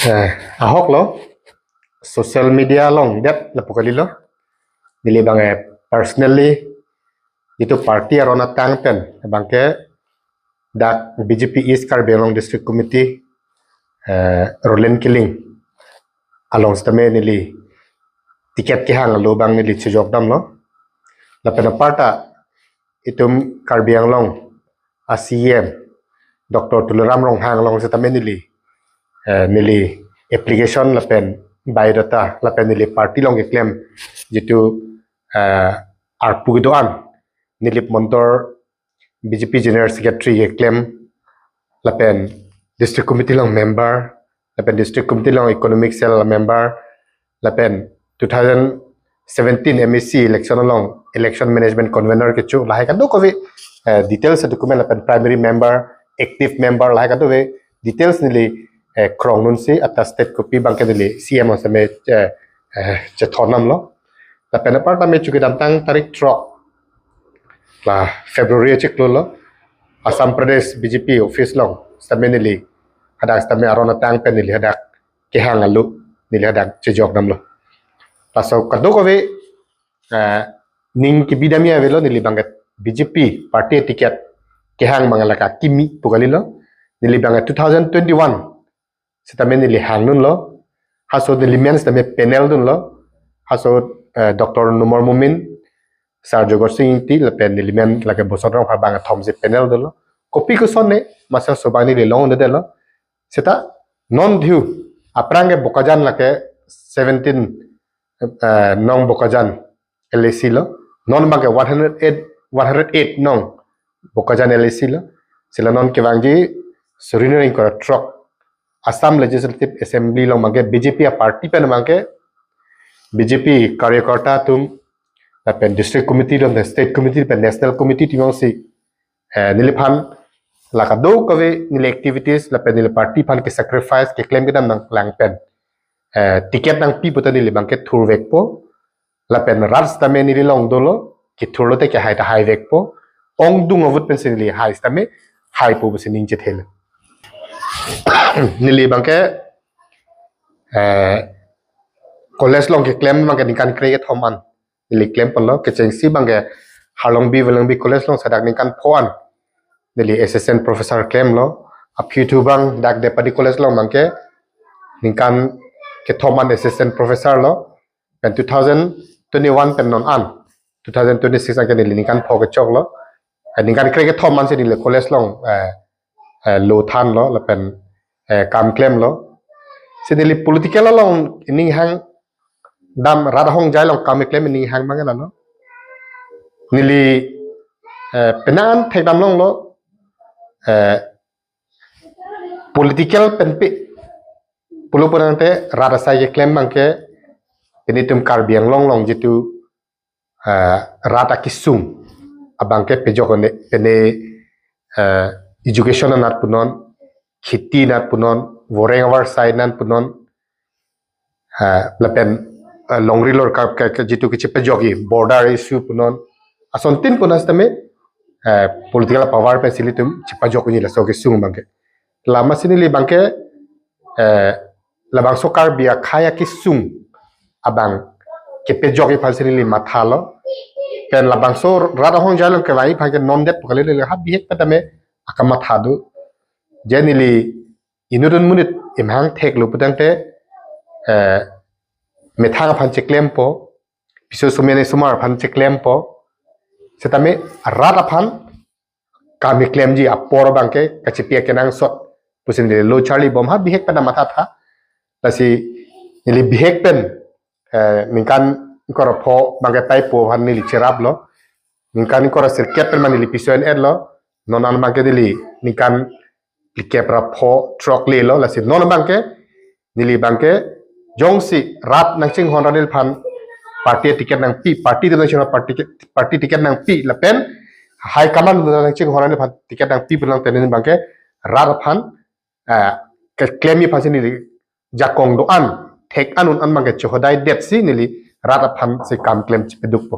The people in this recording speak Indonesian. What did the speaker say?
Ahok lo social media long det la pokali lo dili bange personally itu party arona tangten bangke dak BJP East Karbi Anglong District Committee Rolen Killing along stame nili tiket ki hang lo bang nili chujok dam lo la pena parta itum Karbi Anglong ACM Dr. Tularam Rong hang long stame nili application lapen biodata lapen nili party long claim jitu arpu doan nilip montor BJP General Secretary claim lapen district committee long member lapen district committee long economic cell member lapen 2017 MEC election long election management convener ke chu lahai kadu ko details document lapen primary member active member lahai kadu details nili krong nun si atas state copy bangke dili CM same thonam lo la pena parta me chuki dantang tarik tro la February chik lo Assam Pradesh BJP office long same nili hadak same arona tang pen nili hadak ke hangalu nili hadak chejok nam lo paso kado ko ning ki bidamia velo nili banget BJP party ticket ke hang mangalaka kimi pugali lo nili banget 2021 setamen nili hang nun lo haso nili men setamen panel dun lo haso Dr. Numar Mumin Sar Jogor Singh ti lepen nili men lage bosor rong habang thomse panel dun lo kopi ko sonne masa sobani le long de lo seta non dhiu aprange bokajan lake 17 nong bokajan LAC lo non bange 108 nong bokajan LAC lo sila non kewangji suriner ko truck Assam Legislative Assembly long mangke BJP party pen mangke BJP कार्यकर्ता तुम pen district committee long state committee pen national committee timong si niliphan lakado kawe nile activities la pen nile party phan ke sacrifice ke claim kedam nang lang pen ticket nang pi puta nile bangke thur vek po la pen rats tame nile long dolo ki thurlo te ke hai ta hai vek po ong dung avut pen sinili hai tame hai po bese ning che thel nili bangke college long ke claim bangke nikan create thoman nili claim polo ke chengsi bangke halong bi college long sadak nikan phoan nili assistant professor claim lo aphi thu bang dak de padi college long bangke nikan ke thoman assistant professor lo pen 2021 pen non an 2026 angke nili nikan pho ke chok lo nikan create thoman se nili college long lo than lo la pen kam claim lo sinili political long ning hang dam radhong jai long kam claim ning hang mangena no nili penan thedam long lo political penpi pulupunante radasai ye claim mangke penitum karbiang long jitu rata kisung abangke pejokone pene education nat punon khiti nat punon woreng our side nan punon lapen longri lor ka jitu kichi pejogi border issue punon ason tin punas tame political power pe silitum chipajok ni la so ke sung bangke lama sinili bangke labang sokar bia khaya ki sung abang ke pejogi falsinili mathalo pen labang so rada hong jalong ke vai phage non det pokale le ha bihek patame akama thadu jenili inurun munit imhang thek lu putangte methang phan cheklem po piso sumene sumar phan cheklem po setame rata phan kami claim ji apor bangke kachipia kenang sot pusin de lo charlie bom ha bihek pada matha tha tasi nili bihek pen ningkan kora pho bangke tai po han nili cherap lo ningkan kora sirket pen manili piso en ed lo nonan bangke dili ningkan likepra pho truck le lo la si non bangke nili bangke jongsi rat nang ching honranil phan party ticket nang pi party de national party ticket nang pi la pen high command nang ching honranil phan ticket nang pi pulang ten bangke rat phan ke claim mi phasin nili jakong do an thek anun an bangke chohodai det si nili rat phan se kam claim chipeduk po